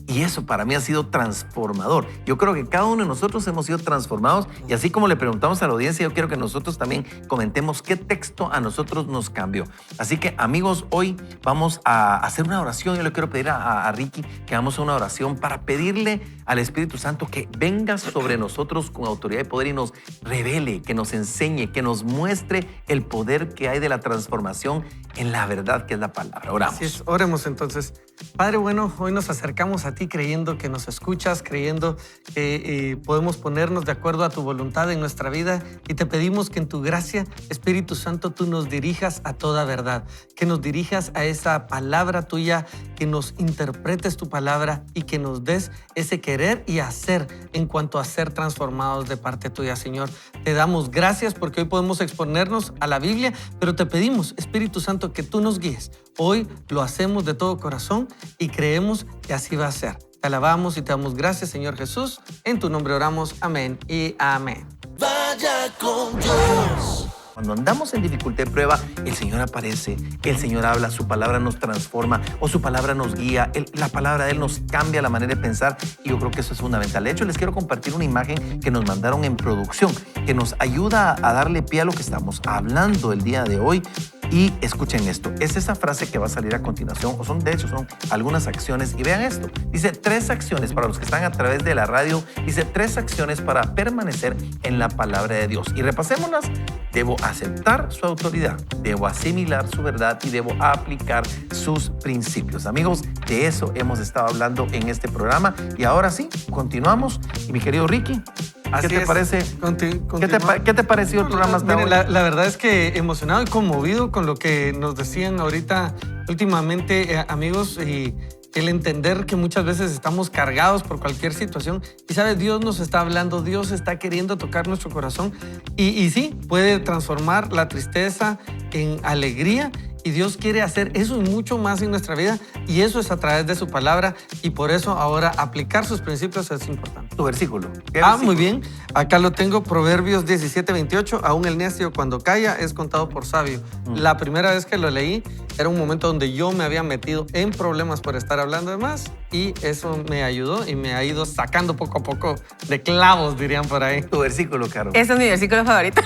Y eso para mí ha sido transformador. Yo creo que cada uno de nosotros hemos sido transformados, y así como le preguntamos a la audiencia, yo quiero que nosotros también comentemos qué texto a nosotros nos cambió. Así que, amigos, hoy vamos a hacer una oración. Yo le quiero pedir a Ricky que hagamos una oración para pedirle al Espíritu Santo que venga sobre nosotros con autoridad y poder y nos revele, que nos enseñe, que nos muestre el poder que hay de la transformación en la verdad que es la palabra. Oramos. Así es, oremos entonces. Padre bueno, hoy nos acercamos a ti creyendo que nos escuchas, creyendo que podemos ponernos de acuerdo a tu voluntad en nuestra vida, y te pedimos que en tu gracia, Espíritu Santo, tú nos dirijas a toda verdad, que nos dirijas a esa palabra tuya, que nos interpretes tu palabra y que nos des ese querer y hacer en cuanto a ser transformados de parte tuya, Señor. Te damos gracias porque hoy podemos exponernos a la Biblia, pero te pedimos, Espíritu Santo, que tú nos guíes. Hoy lo hacemos de todo corazón y creemos que así va a ser. Te alabamos y te damos gracias, Señor Jesús. En tu nombre oramos. Amén y amén. Vaya con Dios. Cuando andamos en dificultad y prueba, el Señor aparece, el Señor habla, su palabra nos transforma o su palabra nos guía, la palabra de Él nos cambia la manera de pensar, y yo creo que eso es fundamental. De hecho, les quiero compartir una imagen que nos mandaron en producción, que nos ayuda a darle pie a lo que estamos hablando el día de hoy. Y escuchen esto, es esa frase que va a salir a continuación, o son algunas acciones, y vean esto. Dice 3 acciones para los que están a través de la radio, dice 3 acciones para permanecer en la palabra de Dios. Y repasémoslas. Debo aceptar su autoridad, debo asimilar su verdad y debo aplicar sus principios. Amigos, de eso hemos estado hablando en este programa, y ahora sí, continuamos. Y mi querido Ricky, ¿qué te parece? ¿Qué te pareció el programa hasta hoy? La verdad es que emocionado y conmovido con lo que nos decían ahorita últimamente, amigos, y el entender que muchas veces estamos cargados por cualquier situación, y sabes, Dios nos está hablando, Dios está queriendo tocar nuestro corazón, y sí, puede transformar la tristeza en alegría, y Dios quiere hacer eso y mucho más en nuestra vida, y eso es a través de su palabra, y por eso ahora aplicar sus principios es importante. Tu versículo. ¿Versículo? Muy bien, acá lo tengo, Proverbios 17:28, aún el necio cuando calla es contado por sabio. La primera vez que lo leí era un momento donde yo me había metido en problemas por estar hablando de más, y eso me ayudó y me ha ido sacando poco a poco de clavos, dirían por ahí. Tu versículo, Caro. Ese es mi versículo favorito.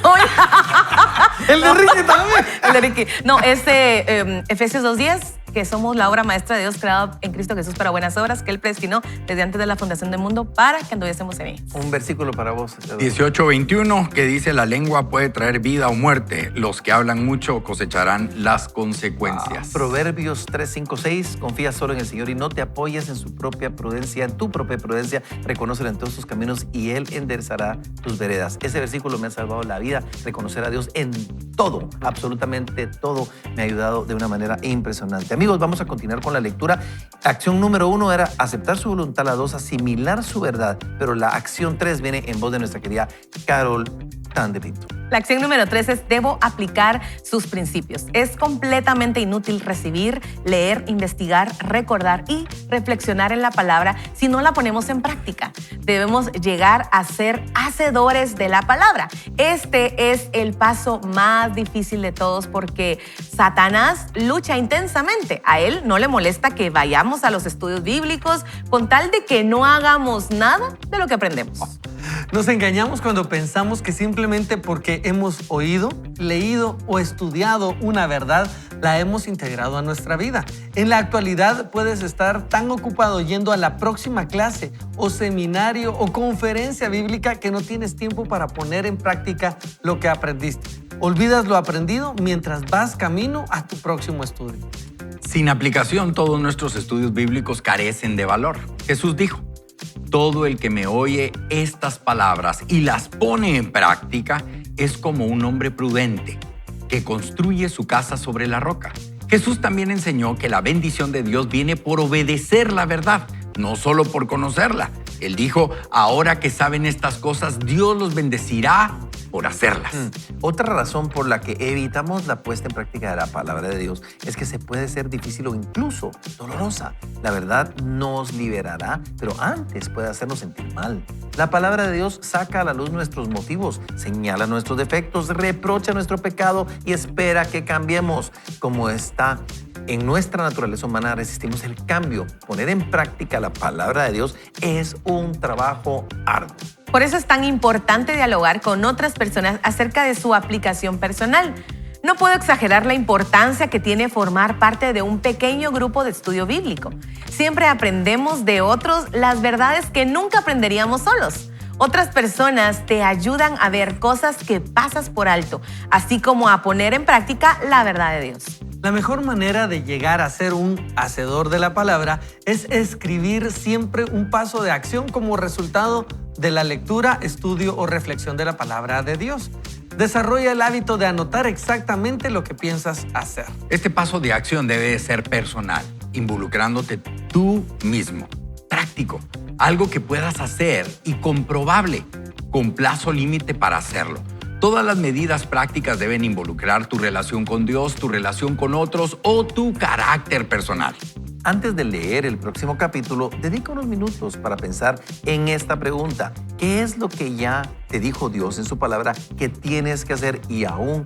El de Ricky también. El de Ricky. No, Efesios 2:10, que somos la obra maestra de Dios creada en Cristo Jesús para buenas obras que Él predestinó desde antes de la fundación del mundo para que anduviésemos en ellas. Un versículo para vos, Eduardo. 18:21, que dice: la lengua puede traer vida o muerte. Los que hablan mucho cosecharán las consecuencias. Proverbios 3, 5, 6. Confía solo en el Señor y no te apoyes en su propia prudencia, en tu propia prudencia. Reconócelo en todos tus caminos y Él enderezará tus veredas. Ese versículo me ha salvado la vida. Reconocer a Dios en todo, absolutamente todo, me ha ayudado de una manera impresionante. Amigos, vamos a continuar con la lectura. Acción número 1 era aceptar su voluntad. La 2, asimilar su verdad. Pero la acción 3 viene en voz de nuestra querida Carol Tan de Pinto. La acción número 3 es: debo aplicar sus principios. Es completamente inútil recibir, leer, investigar, recordar y reflexionar en la palabra si no la ponemos en práctica. Debemos llegar a ser hacedores de la palabra. Este es el paso más difícil de todos porque Satanás lucha intensamente. A él no le molesta que vayamos a los estudios bíblicos con tal de que no hagamos nada de lo que aprendemos. Nos engañamos cuando pensamos que simplemente porque hemos oído, leído o estudiado una verdad, la hemos integrado a nuestra vida. En la actualidad puedes estar tan ocupado yendo a la próxima clase o seminario o conferencia bíblica que no tienes tiempo para poner en práctica lo que aprendiste. Olvidas lo aprendido mientras vas camino a tu próximo estudio. Sin aplicación, todos nuestros estudios bíblicos carecen de valor. Jesús dijo: todo el que me oye estas palabras y las pone en práctica es como un hombre prudente que construye su casa sobre la roca. Jesús también enseñó que la bendición de Dios viene por obedecer la verdad, no solo por conocerla. Él dijo: ahora que saben estas cosas, Dios los bendecirá por hacerlas. Otra razón por la que evitamos la puesta en práctica de la palabra de Dios es que se puede ser difícil o incluso dolorosa. La verdad nos liberará, pero antes puede hacernos sentir mal. La palabra de Dios saca a la luz nuestros motivos, señala nuestros defectos, reprocha nuestro pecado y espera que cambiemos. Como está en nuestra naturaleza humana, resistimos el cambio. Poner en práctica la palabra de Dios es un trabajo arduo. Por eso es tan importante dialogar con otras personas acerca de su aplicación personal. No puedo exagerar la importancia que tiene formar parte de un pequeño grupo de estudio bíblico. Siempre aprendemos de otros las verdades que nunca aprenderíamos solos. Otras personas te ayudan a ver cosas que pasas por alto, así como a poner en práctica la verdad de Dios. La mejor manera de llegar a ser un hacedor de la palabra es escribir siempre un paso de acción como resultado de la lectura, estudio o reflexión de la palabra de Dios. Desarrolla el hábito de anotar exactamente lo que piensas hacer. Este paso de acción debe de ser personal, involucrándote tú mismo, práctico, algo que puedas hacer y comprobable, con plazo límite para hacerlo. Todas las medidas prácticas deben involucrar tu relación con Dios, tu relación con otros o tu carácter personal. Antes de leer el próximo capítulo, dedica unos minutos para pensar en esta pregunta. ¿Qué es lo que ya te dijo Dios en su palabra que tienes que hacer y aún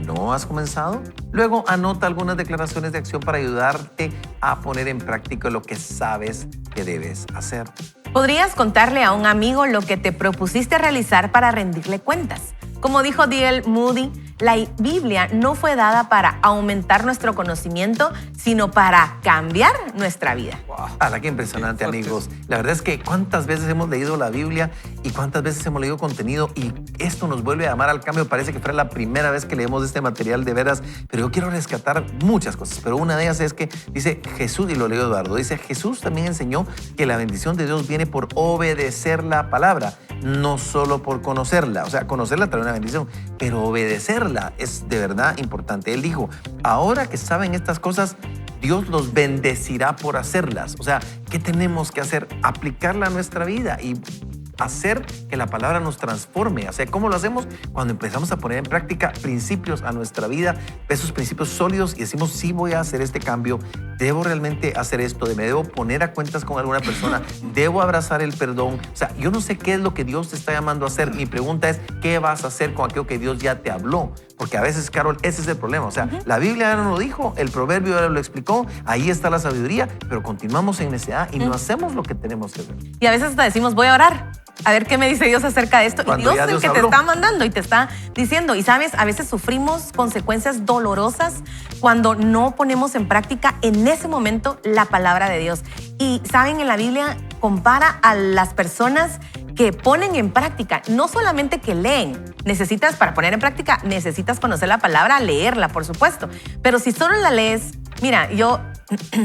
no has comenzado? Luego anota algunas declaraciones de acción para ayudarte a poner en práctica lo que sabes que debes hacer. Podrías contarle a un amigo lo que te propusiste realizar para rendirle cuentas. Como dijo D.L. Moody, la Biblia no fue dada para aumentar nuestro conocimiento, sino para cambiar nuestra vida. ¡Hala, qué impresionante, amigos! La verdad es que cuántas veces hemos leído la Biblia y cuántas veces hemos leído contenido y esto nos vuelve a llamar al cambio. Parece que fuera la primera vez que leemos este material de veras, pero yo quiero rescatar muchas cosas. Pero una de ellas es que dice Jesús, y lo leo Eduardo, dice: Jesús también enseñó que la bendición de Dios viene por obedecer la palabra, no solo por conocerla. O sea, conocerla trae una bendición, pero obedecerla es de verdad importante. Él dijo: ahora que saben estas cosas, Dios los bendecirá por hacerlas. O sea, ¿qué tenemos que hacer? Aplicarla a nuestra vida y hacer que la palabra nos transforme. O sea, ¿cómo lo hacemos? Cuando empezamos a poner en práctica principios a nuestra vida, esos principios sólidos, y decimos: sí, voy a hacer este cambio, debo realmente hacer esto, me debo poner a cuentas con alguna persona, debo abrazar el perdón. O sea, yo no sé qué es lo que Dios te está llamando a hacer. Mi pregunta es: ¿qué vas a hacer con aquello que Dios ya te habló? Porque a veces, Carol, ese es el problema. O sea, la Biblia ya nos lo dijo, el proverbio ya lo explicó, ahí está la sabiduría, pero continuamos en necedad y no hacemos lo que tenemos que hacer. Y a veces hasta decimos, voy a orar, a ver qué me dice Dios acerca de esto. Cuando Y Dios ya es el Dios que te habló. está mandando y te está diciendo. Y sabes, a veces sufrimos consecuencias dolorosas cuando no ponemos en práctica en ese momento la palabra de Dios. Y saben, en la Biblia compara a las personas que ponen en práctica, no solamente que leen. Necesitas, para poner en práctica, necesitas conocer la palabra, leerla, por supuesto. Pero si solo la lees, mira, yo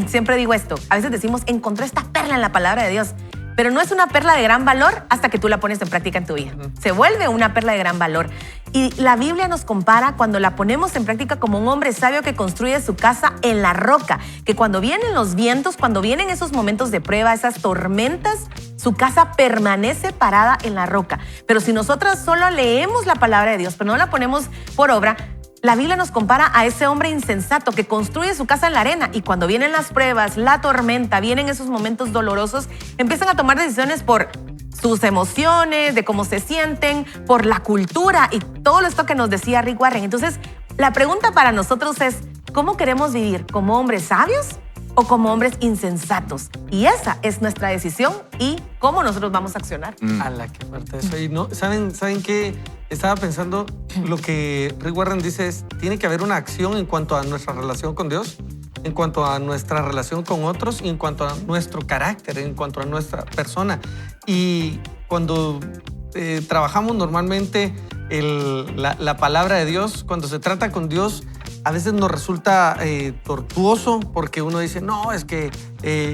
siempre digo esto, a veces decimos, encontré esta perla en la palabra de Dios, pero no es una perla de gran valor hasta que tú la pones en práctica en tu vida. Se vuelve una perla de gran valor. Y la Biblia nos compara cuando la ponemos en práctica como un hombre sabio que construye su casa en la roca, que cuando vienen los vientos, cuando vienen esos momentos de prueba, esas tormentas, su casa permanece parada en la roca. Pero si nosotras solo leemos la palabra de Dios, pero no la ponemos por obra, la Biblia nos compara a ese hombre insensato que construye su casa en la arena y cuando vienen las pruebas, la tormenta, vienen esos momentos dolorosos, empiezan a tomar decisiones por sus emociones, de cómo se sienten, por la cultura y todo esto que nos decía Rick Warren. Entonces, la pregunta para nosotros es, ¿cómo queremos vivir? ¿Como hombres sabios o como hombres insensatos? Y esa es nuestra decisión y cómo nosotros vamos a accionar. ¡Hala, qué fuerte eso! Y no, ¿saben qué? Estaba pensando, lo que Rick Warren dice es, tiene que haber una acción en cuanto a nuestra relación con Dios, en cuanto a nuestra relación con otros y en cuanto a nuestro carácter, en cuanto a nuestra persona. Y cuando trabajamos normalmente la palabra de Dios, cuando se trata con Dios, a veces nos resulta tortuoso porque uno dice, no, es que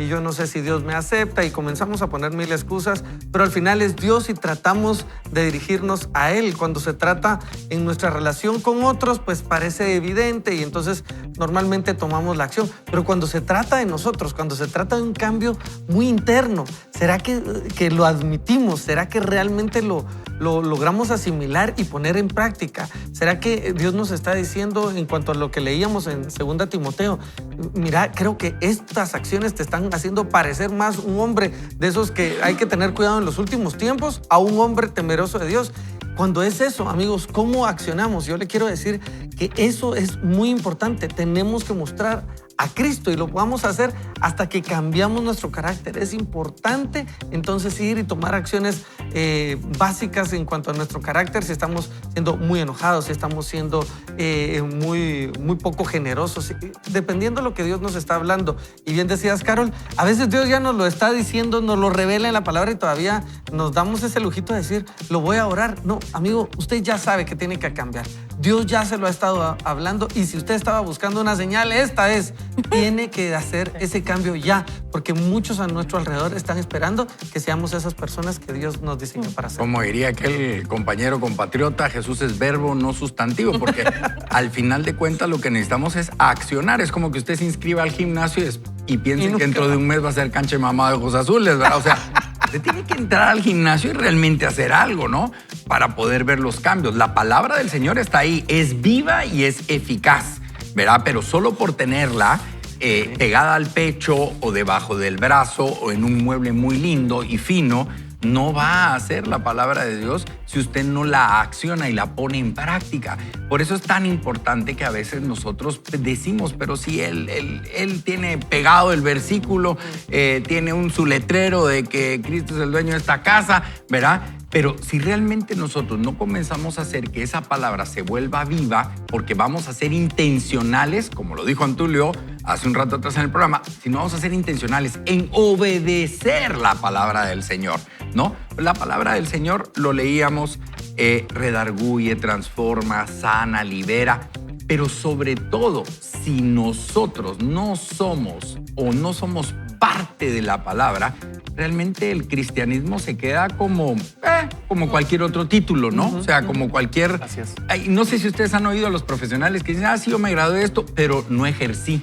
yo no sé si Dios me acepta y comenzamos a poner mil excusas, pero al final es Dios y tratamos de dirigirnos a Él. Cuando se trata en nuestra relación con otros, pues parece evidente y entonces normalmente tomamos la acción. Pero cuando se trata de nosotros, cuando se trata de un cambio muy interno, ¿será que lo admitimos? ¿Será que realmente lo logramos asimilar y poner en práctica? ¿Será que Dios nos está diciendo en cuanto a lo que leíamos en 2 Timoteo? Mira, creo que estas acciones te están haciendo parecer más un hombre de esos que hay que tener cuidado en los últimos tiempos a un hombre temeroso de Dios. Cuando es eso, amigos, ¿cómo accionamos? Yo le quiero decir que eso es muy importante. Tenemos que mostrar a Cristo y lo vamos a hacer hasta que cambiamos nuestro carácter. Es importante entonces ir y tomar acciones básicas en cuanto a nuestro carácter, si estamos siendo muy enojados, si estamos siendo muy poco generosos, dependiendo de lo que Dios nos está hablando. Y bien decías, Carol, a veces Dios ya nos lo está diciendo, nos lo revela en la palabra y todavía nos damos ese lujito de decir, lo voy a orar. No, amigo, usted ya sabe que tiene que cambiar. Dios ya se lo ha estado hablando y si usted estaba buscando una señal, esta es. Tiene que hacer ese cambio ya, porque muchos a nuestro alrededor están esperando que seamos esas personas que Dios nos diseñó para ser. Como diría aquel compañero compatriota, Jesús es verbo, no sustantivo, porque al final de cuentas lo que necesitamos es accionar. Es como que usted se inscriba al gimnasio y piense que dentro de un mes va a ser cancha de mamá de ojos azules, ¿verdad? O sea, usted tiene que entrar al gimnasio y realmente hacer algo, ¿no? Para poder ver los cambios. La palabra del Señor está ahí, es viva y es eficaz, ¿verdad? Pero solo por tenerla pegada al pecho o debajo del brazo o en un mueble muy lindo y fino, no va a hacer la palabra de Dios si usted no la acciona y la pone en práctica. Por eso es tan importante que a veces nosotros decimos, pero si él tiene pegado el versículo, tiene su letrero de que Cristo es el dueño de esta casa, ¿verdad? Pero si realmente nosotros no comenzamos a hacer que esa palabra se vuelva viva, porque vamos a ser intencionales, como lo dijo Antulio hace un rato atrás en el programa, si no vamos a ser intencionales en obedecer la palabra del Señor, ¿no? La palabra del Señor, lo leíamos, redarguye, transforma, sana, libera, pero sobre todo, si nosotros no somos o no somos parte de la palabra, realmente el cristianismo se queda como cualquier otro título, ¿no? O sea, como cualquier... Gracias. No sé si ustedes han oído a los profesionales que dicen, sí, yo me gradué de esto, pero no ejercí.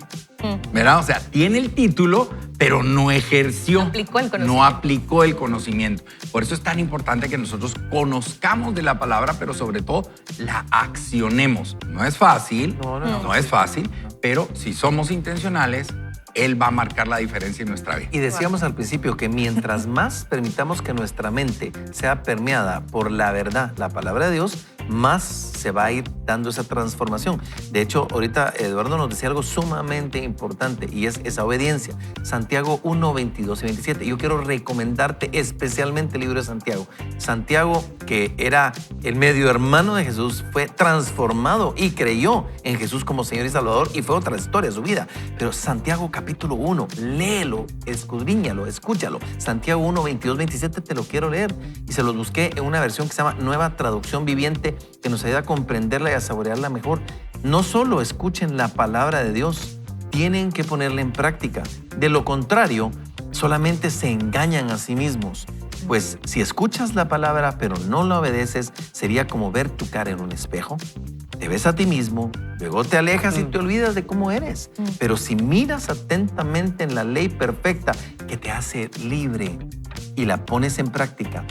¿Verdad? O sea, tiene el título, pero no ejerció. No aplicó el conocimiento. Por eso es tan importante que nosotros conozcamos de la palabra, pero sobre todo la accionemos. No es fácil, no es fácil, pero si somos intencionales, Él va a marcar la diferencia en nuestra vida. Y decíamos al principio que mientras más permitamos que nuestra mente sea permeada por la verdad, la palabra de Dios, más se va a ir dando esa transformación. De hecho, ahorita Eduardo nos decía algo sumamente importante y es esa obediencia. Santiago 1, 22 y 27. Yo quiero recomendarte especialmente el libro de Santiago. Santiago, que era el medio hermano de Jesús, fue transformado y creyó en Jesús como Señor y Salvador, y fue otra historia su vida. Pero Santiago capítulo 1, léelo, escudriñalo, escúchalo. Santiago 1, 22, 27 te lo quiero leer y se los busqué en una versión que se llama Nueva Traducción Viviente, que nos ayuda a comprenderla y a saborearla mejor. No solo escuchen la palabra de Dios, tienen que ponerla en práctica. De lo contrario, solamente se engañan a sí mismos. Pues si escuchas la palabra pero no la obedeces, sería como ver tu cara en un espejo. Te ves a ti mismo, luego te alejas y te olvidas de cómo eres. Pero si miras atentamente en la ley perfecta que te hace libre y la pones en práctica,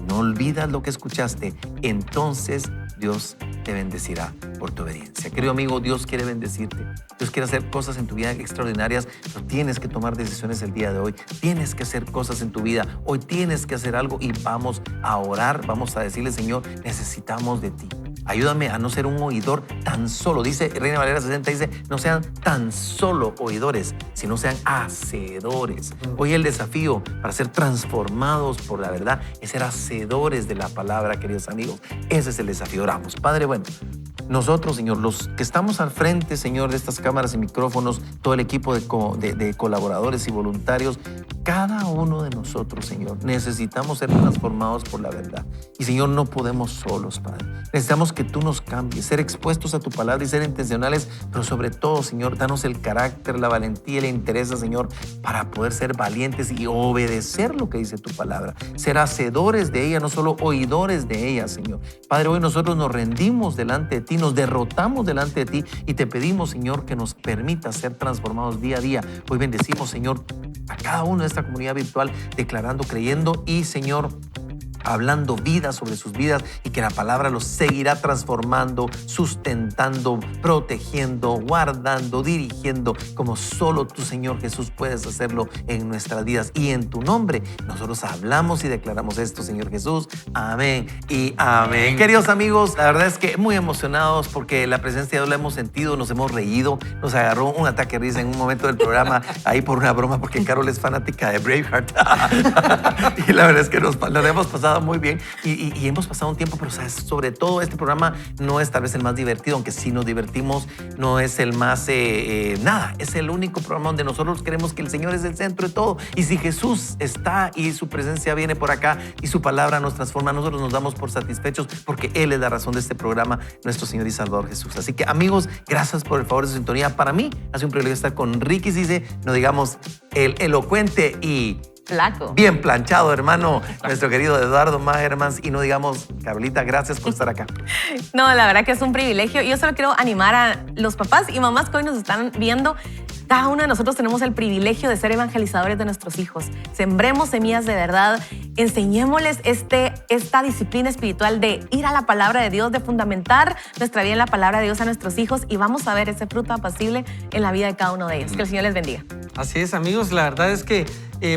no olvidas lo que escuchaste, entonces Dios te bendecirá por tu obediencia. Querido amigo, Dios quiere bendecirte. Dios quiere hacer cosas en tu vida extraordinarias, pero tienes que tomar decisiones el día de hoy. Tienes que hacer cosas en tu vida. Hoy tienes que hacer algo y vamos a orar. Vamos a decirle, Señor, necesitamos de ti. Ayúdame a no ser un oidor tan solo. Dice Reina Valera 60, dice, no sean tan solo oidores, sino sean hacedores. Hoy el desafío para ser transformados por la verdad es ser hacedores de la palabra, queridos amigos. Ese es el desafío. Oramos. Padre, bueno, nosotros, Señor, los que estamos al frente, Señor, de estas cámaras y micrófonos, todo el equipo de colaboradores y voluntarios, cada uno de nosotros, Señor, necesitamos ser transformados por la verdad. Y, Señor, no podemos solos, Padre. Necesitamos que tú nos cambies, ser expuestos a tu palabra y ser intencionales, pero sobre todo, Señor, danos el carácter, la valentía y la interés, Señor, para poder ser valientes y obedecer lo que dice tu palabra. Ser hacedores de ella, no solo oidores de ella, Señor. Padre, hoy nosotros nos rendimos delante de ti, nos derrotamos delante de ti y te pedimos, Señor, que nos permita ser transformados día a día. Hoy bendecimos, Señor, a cada uno de esta comunidad virtual, declarando, creyendo y, Señor, hablando vida sobre sus vidas, y que la palabra los seguirá transformando, sustentando, protegiendo, guardando, dirigiendo, como solo tú, Señor Jesús, puedes hacerlo en nuestras vidas. Y en tu nombre nosotros hablamos y declaramos esto, Señor Jesús. Amén y amén. Queridos amigos, la verdad es que muy emocionados porque la presencia de Dios la hemos sentido, nos hemos reído, nos agarró un ataque de risa en un momento del programa ahí por una broma, porque Carol es fanática de Braveheart. Y la verdad es que nos hemos pasado muy bien y hemos pasado un tiempo, pero ¿sabes? Sobre todo este programa no es tal vez el más divertido, aunque sí nos divertimos, no es el más nada, es el único programa donde nosotros queremos que el Señor es el centro de todo, y si Jesús está y su presencia viene por acá y su palabra nos transforma, nosotros nos damos por satisfechos porque Él es la razón de este programa, nuestro Señor y Salvador Jesús. Así que, amigos, gracias por el favor de su sintonía. Para mí ha sido un privilegio estar con Ricky Cisse, no digamos el elocuente y flaco, bien planchado, hermano, nuestro querido Eduardo Magermans, y no digamos, Carolita, gracias por estar acá. No, la verdad que es un privilegio. Yo solo quiero animar a los papás y mamás que hoy nos están viendo. Cada uno de nosotros tenemos el privilegio de ser evangelizadores de nuestros hijos. Sembremos semillas de verdad, enseñémosles esta disciplina espiritual de ir a la palabra de Dios, de fundamentar nuestra vida en la palabra de Dios a nuestros hijos, y vamos a ver ese fruto apacible en la vida de cada uno de ellos. Que el Señor les bendiga. Así es, amigos, la verdad es que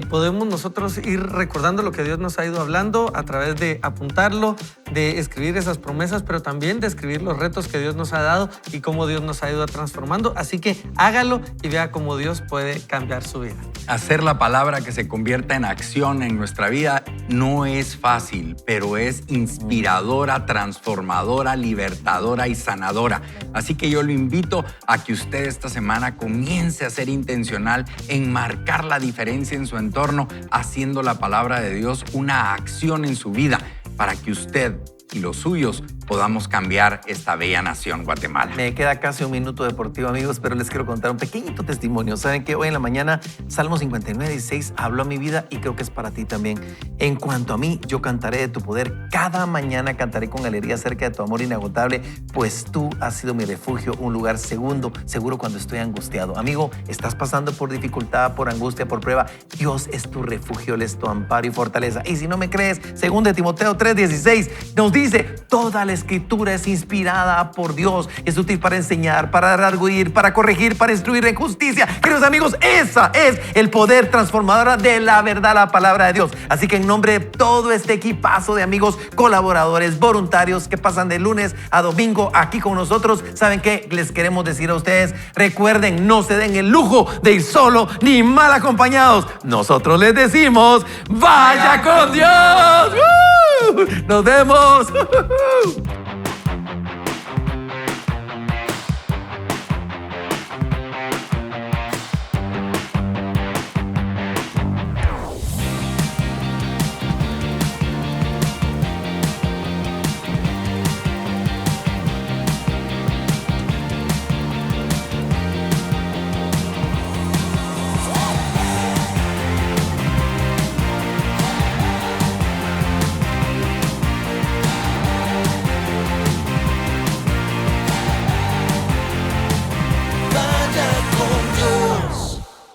podemos nosotros ir recordando lo que Dios nos ha ido hablando a través de apuntarlo, de escribir esas promesas, pero también de escribir los retos que Dios nos ha dado y cómo Dios nos ha ido transformando. Así que hágalo y vea cómo Dios puede cambiar su vida. Hacer la palabra que se convierta en acción en nuestra vida no es fácil, pero es inspiradora, transformadora, libertadora y sanadora. Así que yo lo invito a que usted esta semana comience a ser intencional en marcar la diferencia en su entorno, haciendo la palabra de Dios una acción en su vida, para que usted y los suyos podamos cambiar esta bella nación, Guatemala. Me queda casi un minuto deportivo, amigos, pero les quiero contar un pequeñito testimonio. Saben que hoy en la mañana, Salmo 59:16 habló a mi vida, y creo que es para ti también. En cuanto a mí, yo cantaré de tu poder. Cada mañana cantaré con alegría acerca de tu amor inagotable, pues tú has sido mi refugio, un lugar seguro cuando estoy angustiado. Amigo, estás pasando por dificultad, por angustia, por prueba. Dios es tu refugio, Él es tu amparo y fortaleza. Y si no me crees, 2 Timoteo 3:16 nos dice: toda la la Escritura es inspirada por Dios. Es útil para enseñar, para redarguir, para corregir, para instruir en justicia. Queridos amigos, esa es el poder transformador de la verdad, la palabra de Dios. Así que en nombre de todo este equipazo de amigos, colaboradores, voluntarios que pasan de lunes a domingo aquí con nosotros, ¿saben qué? Les queremos decir a ustedes, recuerden, no se den el lujo de ir solo ni mal acompañados. Nosotros les decimos, ¡vaya con Dios! ¡Nos vemos!